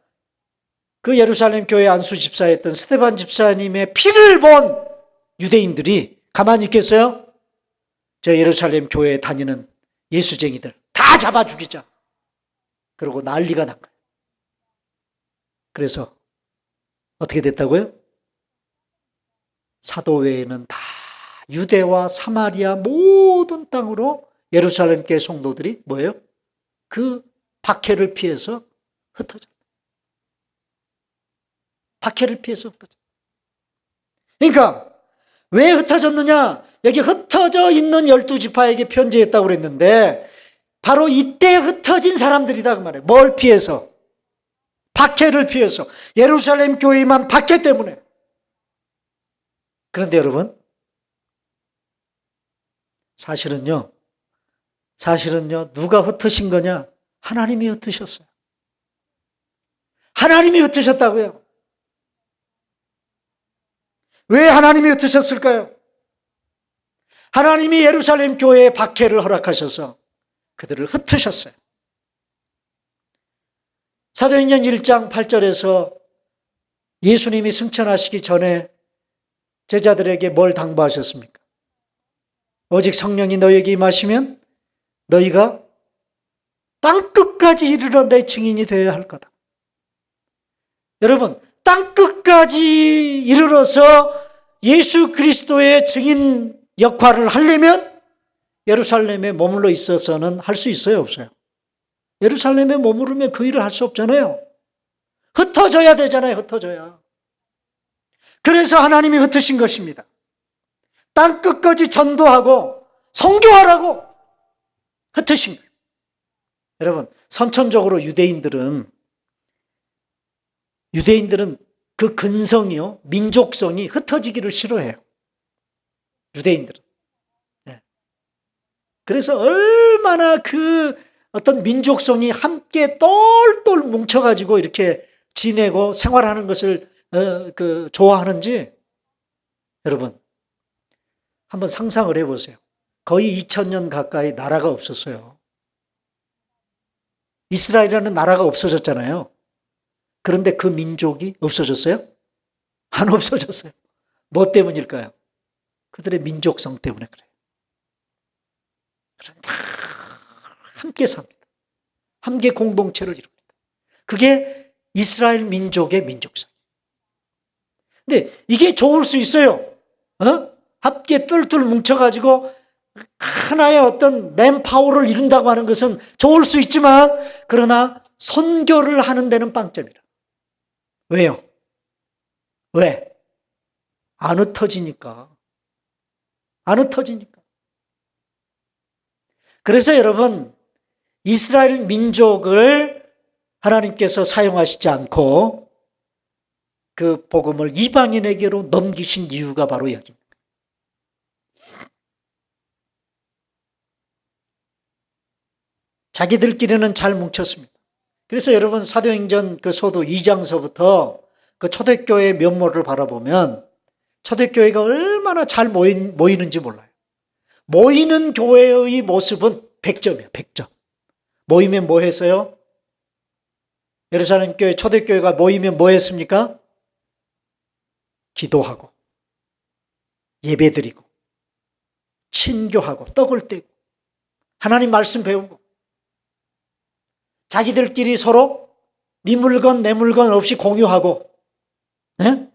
그 예루살렘 교회 안수 집사였던 스데반 집사님의 피를 본 유대인들이 가만히 있겠어요? 저 예루살렘 교회에 다니는 예수쟁이들 다 잡아 죽이자. 그러고 난리가 난 거예요. 그래서 어떻게 됐다고요? 사도회에는 다 유대와 사마리아 모든 땅으로 예루살렘 교회 성도들이 뭐예요? 그 박해를 피해서 흩어졌다. 박해를 피해서 흩어졌다. 그러니까 왜 흩어졌느냐? 여기 흩어져 있는 12지파에게 편지했다고 그랬는데 바로 이때 흩어진 사람들이다 그 말이에요. 뭘 피해서? 박해를 피해서. 예루살렘 교회만 박해 때문에. 그런데 여러분, 사실은요, 누가 흩으신 거냐? 하나님이 흩으셨어요. 하나님이 흩으셨다고요. 왜 하나님이 흩으셨을까요? 하나님이 예루살렘 교회에 박해를 허락하셔서 그들을 흩으셨어요. 사도행전 1장 8절에서 예수님이 승천하시기 전에 제자들에게 뭘 당부하셨습니까? 오직 성령이 너에게 임하시면 너희가 땅끝까지 이르러 내 증인이 되어야 할 거다. 여러분, 땅끝까지 이르러서 예수 그리스도의 증인 역할을 하려면 예루살렘에 머물러 있어서는 할 수 있어요, 없어요? 예루살렘에 머무르면 그 일을 할 수 없잖아요. 흩어져야 되잖아요, 흩어져야. 그래서 하나님이 흩으신 것입니다. 땅끝까지 전도하고 선교하라고 흩으신 거예요. 여러분, 선천적으로 유대인들은 그 근성이요, 민족성이 흩어지기를 싫어해요. 유대인들은. 네. 그래서 얼마나 그 어떤 민족성이 함께 똘똘 뭉쳐가지고 이렇게 지내고 생활하는 것을 좋아하는지 여러분 한번 상상을 해보세요. 거의 2000년 가까이 나라가 없었어요. 이스라엘이라는 나라가 없어졌잖아요. 그런데 그 민족이 없어졌어요? 안 없어졌어요. 뭐 때문일까요? 그들의 민족성 때문에 그래요. 그런데 함께 삽니다. 함께 공동체를 이룹니다. 그게 이스라엘 민족의 민족성. 근데 이게 좋을 수 있어요. 함께 똘똘 뭉쳐가지고 하나의 어떤 맨파워를 이룬다고 하는 것은 좋을 수 있지만 그러나 선교를 하는 데는 빵점이라. 왜요? 왜? 안 흩어지니까. 안 흩어지니까. 그래서 여러분, 이스라엘 민족을 하나님께서 사용하시지 않고 그 복음을 이방인에게로 넘기신 이유가 바로 여기입니다. 자기들끼리는 잘 뭉쳤습니다. 그래서 여러분 사도행전 그 서도 2장서부터 그 초대교회의 면모를 바라보면 초대교회가 얼마나 잘 모이는지 몰라요. 모이는 교회의 모습은 100점이에요. 100점. 모이면 뭐 했어요? 예루살렘 교회 초대교회가 모이면 뭐 했습니까? 기도하고 예배드리고 친교하고 떡을 떼고 하나님 말씀 배우고 자기들끼리 서로 네 물건 내 물건 없이 공유하고 네?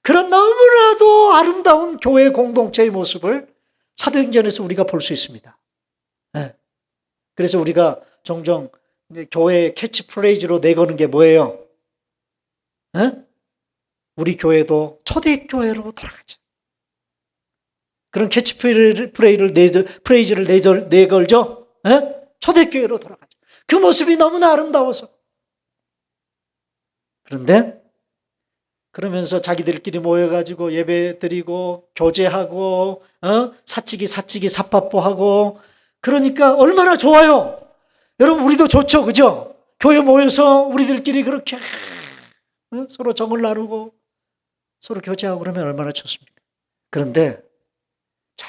그런 너무나도 아름다운 교회 공동체의 모습을 사도행전에서 우리가 볼 수 있습니다. 네. 그래서 우리가 종종 교회 캐치프레이즈로 내거는 게 뭐예요? 네? 우리 교회도 초대교회로 돌아가자. 그런 캐치프레이즈를 내걸죠? 네? 초대교회로 돌아가자. 그 모습이 너무나 아름다워서. 그런데 그러면서 자기들끼리 모여가지고 예배 드리고 교제하고 사치기 삿바포하고 그러니까 얼마나 좋아요. 여러분 우리도 좋죠. 그죠? 교회 모여서 우리들끼리 그렇게 서로 정을 나누고 서로 교제하고 그러면 얼마나 좋습니까? 그런데 저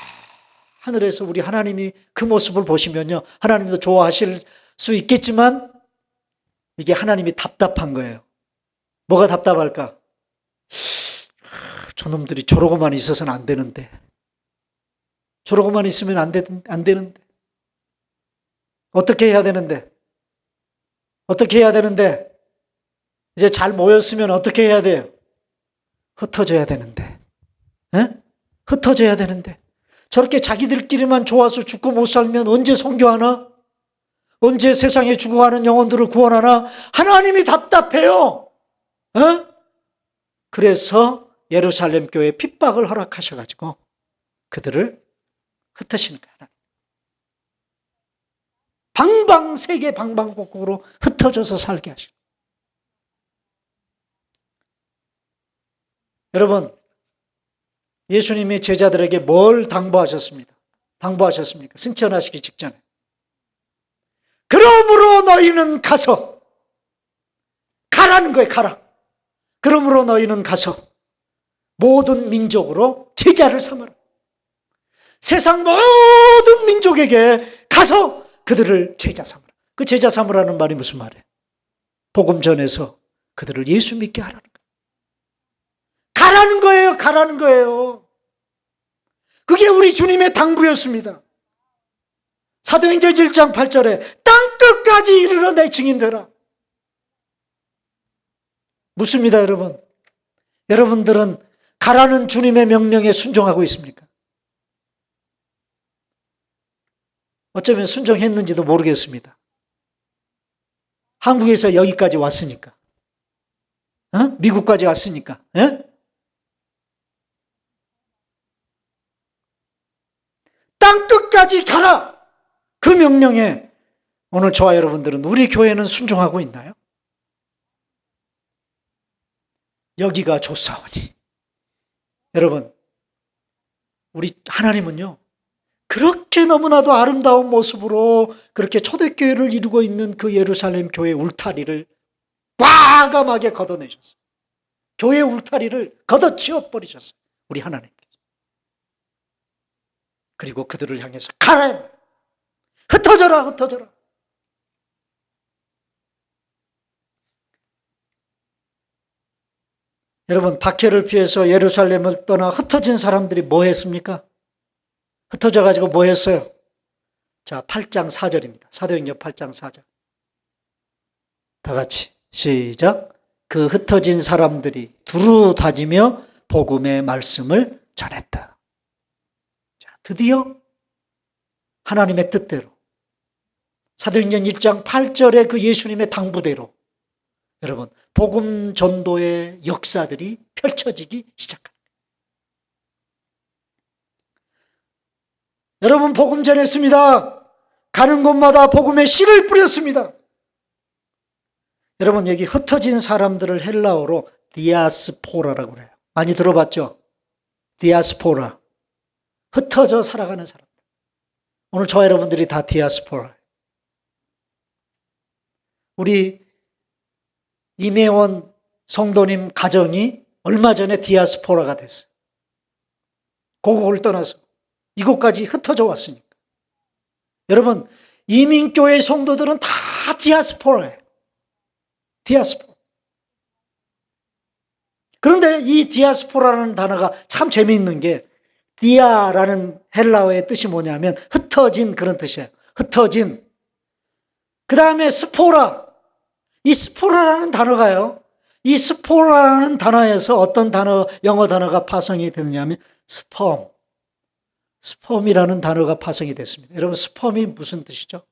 하늘에서 우리 하나님이 그 모습을 보시면요. 하나님도 좋아하실 수 있겠지만 이게 하나님이 답답한 거예요. 뭐가 답답할까? 저놈들이 저러고만 있어서는 안 되는데. 저러고만 있으면 안 되는데. 어떻게 해야 되는데? 어떻게 해야 되는데? 이제 잘 모였으면 어떻게 해야 돼요? 흩어져야 되는데. 에? 흩어져야 되는데. 저렇게 자기들끼리만 좋아서 죽고 못 살면 언제 선교하나? 언제 세상에 죽어가는 영혼들을 구원하나? 하나님이 답답해요. 그래서 예루살렘 교회에 핍박을 허락하셔가지고 그들을 흩으시는 거예요. 세계 방방곡곡으로 흩어져서 살게 하시고. 여러분, 예수님이 제자들에게 뭘 당부하셨습니다? 당부하셨습니까? 승천하시기 직전에. 그러므로 너희는 가서, 가라는 거예요, 가라. 그러므로 너희는 가서 모든 민족으로 제자를 삼아라. 세상 모든 민족에게 가서 그들을 제자 삼으라. 그 제자 삼으라는 말이 무슨 말이에요? 복음 전해서 그들을 예수 믿게 하라는 거예요. 가라는 거예요. 가라는 거예요. 그게 우리 주님의 당부였습니다. 사도행전 1장 8절에 땅끝까지 이르러 내 증인 되라. 묻습니다, 여러분. 여러분들은 가라는 주님의 명령에 순종하고 있습니까? 어쩌면 순종했는지도 모르겠습니다. 한국에서 여기까지 왔으니까. 미국까지 왔으니까. 땅끝까지 가라! 그 명령에 오늘 저와 여러분들은, 우리 교회는 순종하고 있나요? 여기가 좋사오니. 여러분, 우리 하나님은요, 그렇게 너무나도 아름다운 모습으로 그렇게 초대교회를 이루고 있는 그 예루살렘 교회 울타리를 과감하게 걷어내셨어요. 교회 울타리를 걷어치워버리셨어요. 우리 하나님께서. 그리고 그들을 향해서 가라! 흩어져라! 흩어져라! 여러분, 박해를 피해서 예루살렘을 떠나 흩어진 사람들이 뭐 했습니까? 흩어져가지고 뭐 했어요? 자, 8장 4절입니다. 사도행전 8장 4절. 다 같이 시작. 그 흩어진 사람들이 두루 다지며 복음의 말씀을 전했다. 자, 드디어 하나님의 뜻대로, 사도행전 1장 8절의 그 예수님의 당부대로 여러분, 복음 전도의 역사들이 펼쳐지기 시작합니다. 여러분, 복음 전했습니다. 가는 곳마다 복음의 씨를 뿌렸습니다. 여러분, 여기 흩어진 사람들을 헬라어로 디아스포라라고 그래요. 많이 들어봤죠? 디아스포라. 흩어져 살아가는 사람. 오늘 저와 여러분들이 다 디아스포라. 우리 임혜원 성도님 가정이 얼마 전에 디아스포라가 됐어요. 고국을 떠나서 이곳까지 흩어져 왔으니까. 여러분, 이민교회 성도들은 다 디아스포라예요. 디아스포라. 그런데 이 디아스포라라는 단어가 참 재미있는 게, 디아라는 헬라어의 뜻이 뭐냐면 흩어진, 그런 뜻이에요. 흩어진. 그 다음에 스포라. 이 스포라라는 단어가요, 이 스포라라는 단어에서 어떤 단어, 영어 단어가 파생이 되느냐면 스펌. 스펌이라는 단어가 파생이 됐습니다. 여러분, 스펌이 무슨 뜻이죠?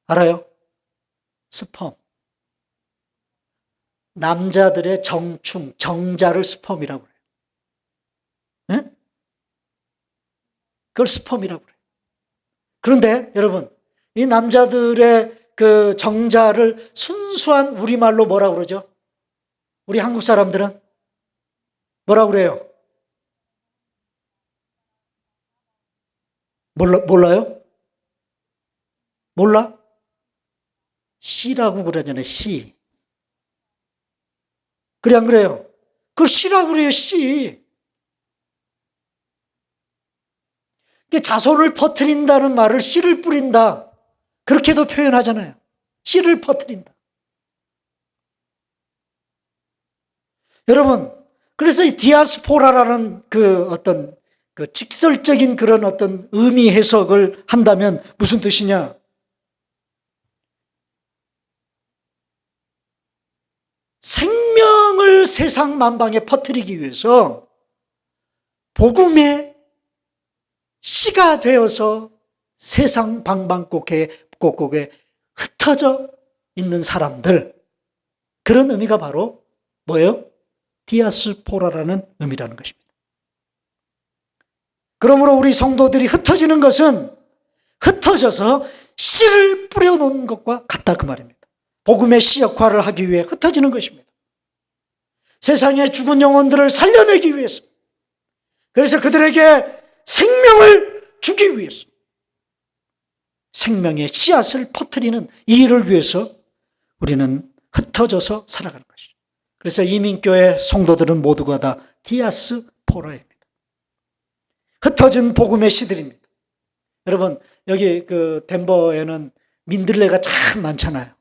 알아요? 스펌. 남자들의 정충, 정자를 스펌이라고 그래요. 네? 그걸 스펌이라고 그래요. 그런데 여러분, 이 남자들의 그 정자를 순수한 우리말로 뭐라고 그러죠? 우리 한국 사람들은 뭐라고 그래요? 몰라요? 몰라? 씨라고 그러잖아요, 씨. 그래, 안 그래요? 그걸 씨라고 그래요, 씨. 자손을 퍼뜨린다는 말을 씨를 뿌린다, 그렇게도 표현하잖아요. 씨를 퍼뜨린다. 여러분, 그래서 이 디아스포라라는 그 어떤 그 직설적인 그런 어떤 의미 해석을 한다면 무슨 뜻이냐? 생명을 세상 만방에 퍼뜨리기 위해서 복음의 씨가 되어서 세상 방방곡곡에 흩어져 있는 사람들, 그런 의미가 바로 뭐예요? 디아스포라라는 의미라는 것입니다. 그러므로 우리 성도들이 흩어지는 것은 흩어져서 씨를 뿌려놓은 것과 같다, 그 말입니다. 복음의 씨 역할을 하기 위해 흩어지는 것입니다. 세상의 죽은 영혼들을 살려내기 위해서. 그래서 그들에게 생명을 주기 위해서 생명의 씨앗을 퍼뜨리는 이 일을 위해서 우리는 흩어져서 살아가는 것이죠. 그래서 이민교회 성도들은 모두가 다 디아스포라입니다. 흩어진 복음의 씨들입니다. 여러분, 여기 덴버에는 민들레가 참 많잖아요.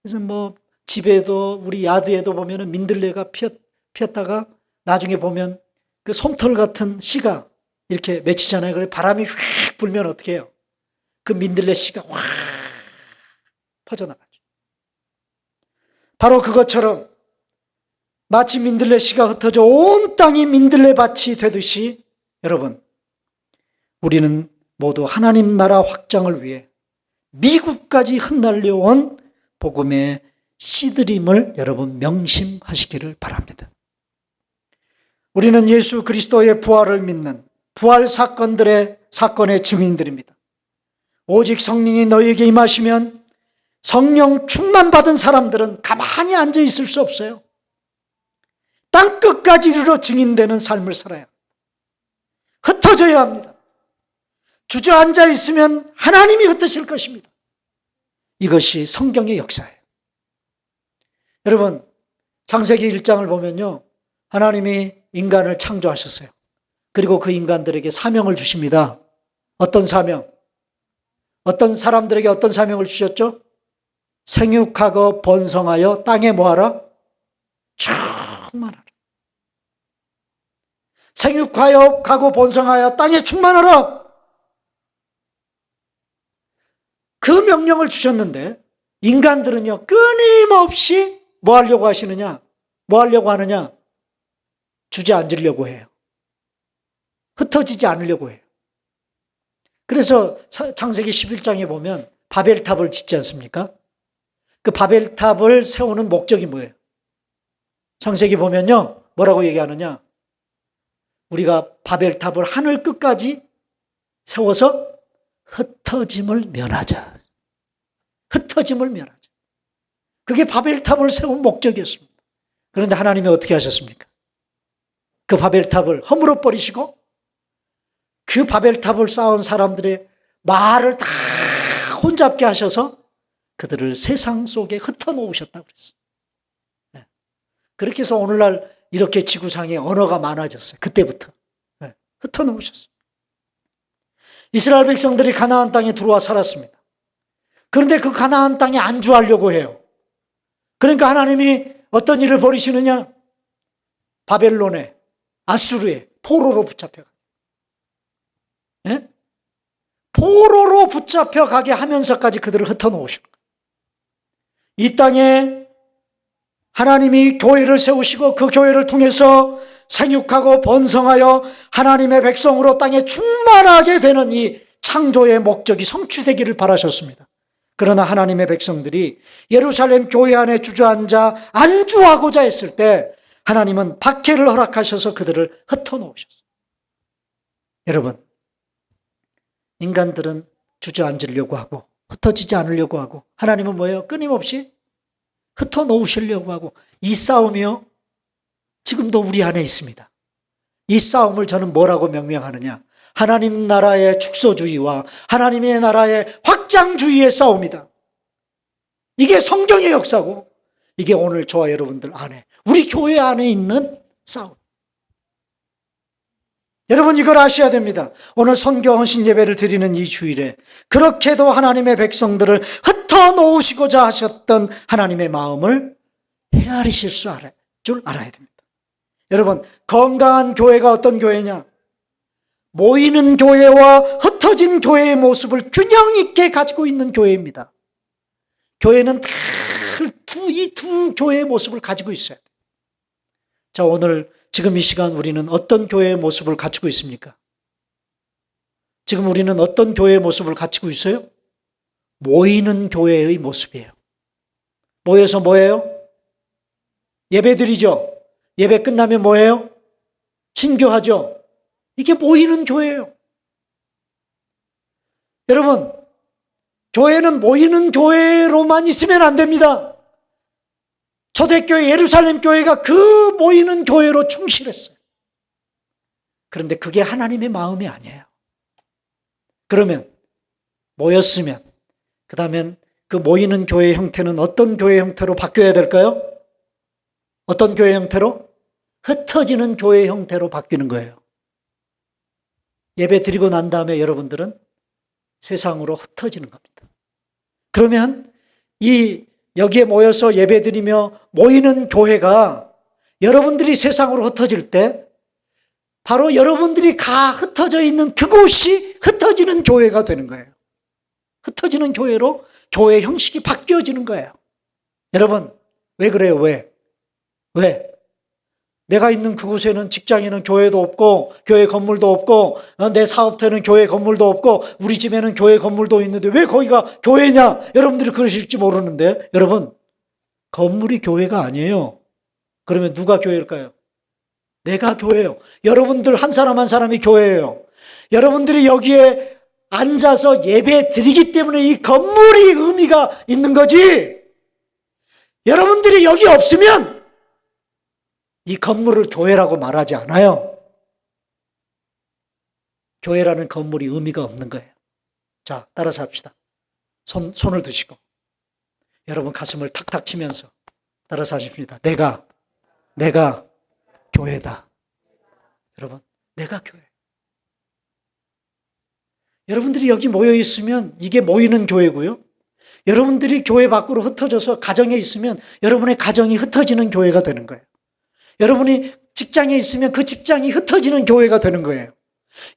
그래서 뭐 집에도 우리 야드에도 보면은 민들레가 피었다가 나중에 보면 그 솜털 같은 씨가 이렇게 맺히잖아요. 그래 바람이 휙 불면 어떻게 해요? 그 민들레 씨가 확 퍼져나가죠. 바로 그것처럼 마치 민들레 씨가 흩어져 온 땅이 민들레 밭이 되듯이 여러분, 우리는 모두 하나님 나라 확장을 위해 미국까지 흩날려온 복음의 씨들임을 여러분 명심하시기를 바랍니다. 우리는 예수 그리스도의 부활을 믿는 부활 사건의 증인들입니다. 오직 성령이 너희에게 임하시면 성령 충만 받은 사람들은 가만히 앉아 있을 수 없어요. 땅끝까지 이르러 증인되는 삶을 살아야 합니다. 흩어져야 합니다. 주저앉아 있으면 하나님이 흩으실 것입니다. 이것이 성경의 역사예요. 여러분, 창세기 1장을 보면요, 하나님이 인간을 창조하셨어요. 그리고 그 인간들에게 사명을 주십니다. 어떤 사명? 어떤 사람들에게 어떤 사명을 주셨죠? 생육하고 번성하여 땅에 뭐하라? 충만하라. 생육하여 가고 번성하여 땅에 충만하라. 그 명령을 주셨는데 인간들은요, 끊임없이 뭐 하려고 하시느냐? 뭐 하려고 하느냐? 주저앉으려고 해요. 흩어지지 않으려고 해요. 그래서 창세기 11장에 보면 바벨탑을 짓지 않습니까? 그 바벨탑을 세우는 목적이 뭐예요? 창세기 보면요, 뭐라고 얘기하느냐? 우리가 바벨탑을 하늘 끝까지 세워서 흩어짐을 면하자. 흩어짐을 면하자. 그게 바벨탑을 세운 목적이었습니다. 그런데 하나님이 어떻게 하셨습니까? 그 바벨탑을 허물어 버리시고 그 바벨탑을 쌓은 사람들의 말을 다 혼잡게 하셔서 그들을 세상 속에 흩어놓으셨다고 그랬어요. 네. 그렇게 해서 오늘날 이렇게 지구상에 언어가 많아졌어요. 그때부터. 네. 흩어놓으셨어요. 이스라엘 백성들이 가나안 땅에 들어와 살았습니다. 그런데 그 가나안 땅에 안주하려고 해요. 그러니까 하나님이 어떤 일을 벌이시느냐? 바벨론에, 아수르에, 포로로 붙잡혀가. 예? 포로로 붙잡혀가게 하면서까지 그들을 흩어놓으시는 거예요. 이 땅에 하나님이 교회를 세우시고 그 교회를 통해서 생육하고 번성하여 하나님의 백성으로 땅에 충만하게 되는 이 창조의 목적이 성취되기를 바라셨습니다. 그러나 하나님의 백성들이 예루살렘 교회 안에 주저앉아 안주하고자 했을 때 하나님은 박해를 허락하셔서 그들을 흩어놓으셨어요. 여러분, 인간들은 주저앉으려고 하고 흩어지지 않으려고 하고 하나님은 뭐예요? 끊임없이 흩어놓으시려고 하고 이 싸움이요, 지금도 우리 안에 있습니다. 이 싸움을 저는 뭐라고 명명하느냐? 하나님 나라의 축소주의와 하나님의 나라의 확장주의의 싸움이다. 이게 성경의 역사고 이게 오늘 저와 여러분들 안에, 우리 교회 안에 있는 싸움. 여러분, 이걸 아셔야 됩니다. 오늘 선교 헌신 예배를 드리는 이 주일에 그렇게도 하나님의 백성들을 흩어놓으시고자 하셨던 하나님의 마음을 헤아리실 줄 알아야 됩니다. 여러분, 건강한 교회가 어떤 교회냐? 모이는 교회와 흩어진 교회의 모습을 균형 있게 가지고 있는 교회입니다. 교회는 이 두 교회의 모습을 가지고 있어요. 자, 오늘 지금 이 시간 우리는 어떤 교회의 모습을 갖추고 있습니까? 지금 우리는 어떤 교회의 모습을 갖추고 있어요? 모이는 교회의 모습이에요. 모여서 뭐예요? 예배 드리죠. 예배 끝나면 뭐예요? 친교하죠. 이게 모이는 교회예요. 여러분, 교회는 모이는 교회로만 있으면 안 됩니다. 초대교회 예루살렘 교회가 그 모이는 교회로 충실했어요. 그런데 그게 하나님의 마음이 아니에요. 그러면 모였으면 그 다음엔 그 모이는 교회 형태는 어떤 교회 형태로 바뀌어야 될까요? 어떤 교회 형태로? 흩어지는 교회 형태로 바뀌는 거예요. 예배 드리고 난 다음에 여러분들은 세상으로 흩어지는 겁니다. 그러면 여기에 모여서 예배 드리며 모이는 교회가 여러분들이 세상으로 흩어질 때 바로 여러분들이 가 흩어져 있는 그곳이 흩어지는 교회가 되는 거예요. 흩어지는 교회로 교회 형식이 바뀌어지는 거예요. 여러분, 왜 그래요? 왜? 내가 있는 그곳에는 직장에는 교회도 없고 교회 건물도 없고 내 사업터에는 교회 건물도 없고 우리 집에는 교회 건물도 있는데 왜 거기가 교회냐? 여러분들이 그러실지 모르는데 여러분, 건물이 교회가 아니에요. 그러면 누가 교회일까요? 내가 교회예요. 여러분들 한 사람 한 사람이 교회예요. 여러분들이 여기에 앉아서 예배 드리기 때문에 이 건물이 의미가 있는 거지. 여러분들이 여기 없으면 이 건물을 교회라고 말하지 않아요. 교회라는 건물이 의미가 없는 거예요. 자, 따라서 합시다. 손을 드시고 여러분 가슴을 탁탁 치면서 따라서 하십니다. 내가 교회다. 여러분, 내가 교회. 여러분들이 여기 모여 있으면 이게 모이는 교회고요. 여러분들이 교회 밖으로 흩어져서 가정에 있으면 여러분의 가정이 흩어지는 교회가 되는 거예요. 여러분이 직장에 있으면 그 직장이 흩어지는 교회가 되는 거예요.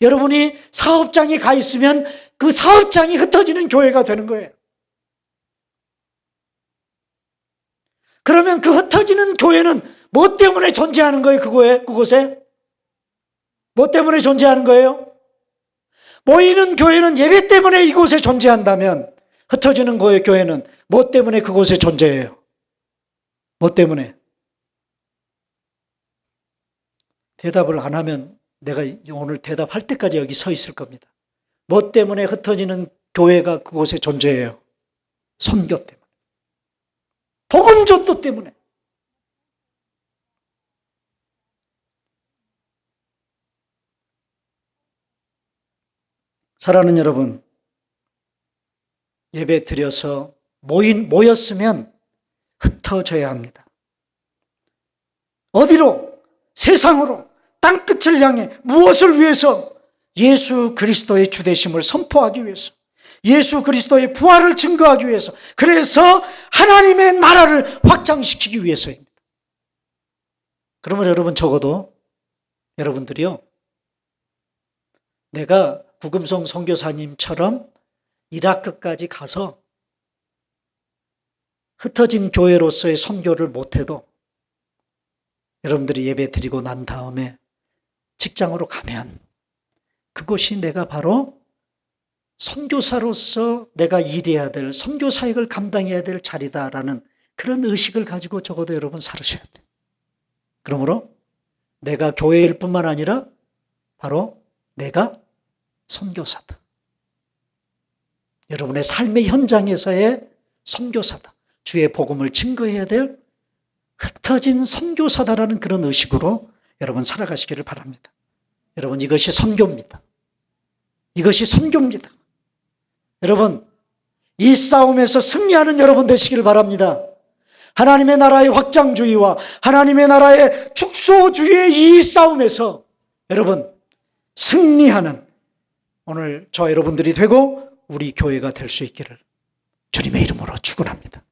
여러분이 사업장에 가 있으면 그 사업장이 흩어지는 교회가 되는 거예요. 그러면 그 흩어지는 교회는 뭐 때문에 존재하는 거예요? 그곳에? 뭐 때문에 존재하는 거예요? 모이는 교회는 예배 때문에 이곳에 존재한다면 흩어지는 교회는 뭐 때문에 그곳에 존재해요? 뭐 때문에? 대답을 안 하면 내가 오늘 대답할 때까지 여기 서 있을 겁니다. 뭐 때문에 흩어지는 교회가 그곳에 존재해요? 선교 때문에. 복음 전도 때문에. 사랑하는 여러분, 예배 드려서 모였으면 흩어져야 합니다. 어디로? 세상으로, 땅끝을 향해 무엇을 위해서? 예수 그리스도의 주되심을 선포하기 위해서, 예수 그리스도의 부활을 증거하기 위해서, 그래서 하나님의 나라를 확장시키기 위해서입니다. 그러면 여러분 적어도 여러분들이요, 내가 구금성 선교사님처럼 이라크까지 가서 흩어진 교회로서의 선교를 못해도 여러분들이 예배 드리고 난 다음에 직장으로 가면 그곳이 내가 바로 선교사로서 내가 일해야 될, 선교 사역을 감당해야 될 자리다라는 그런 의식을 가지고 적어도 여러분 살으셔야 돼요. 그러므로 내가 교회일 뿐만 아니라 바로 내가 선교사다. 여러분의 삶의 현장에서의 선교사다. 주의 복음을 증거해야 될 흩어진 선교사다라는 그런 의식으로 여러분 살아가시기를 바랍니다. 여러분, 이것이 선교입니다. 이것이 선교입니다. 여러분, 이 싸움에서 승리하는 여러분 되시기를 바랍니다. 하나님의 나라의 확장주의와 하나님의 나라의 축소주의의 이 싸움에서 여러분 승리하는 오늘 저 여러분들이 되고 우리 교회가 될 수 있기를 주님의 이름으로 축원합니다.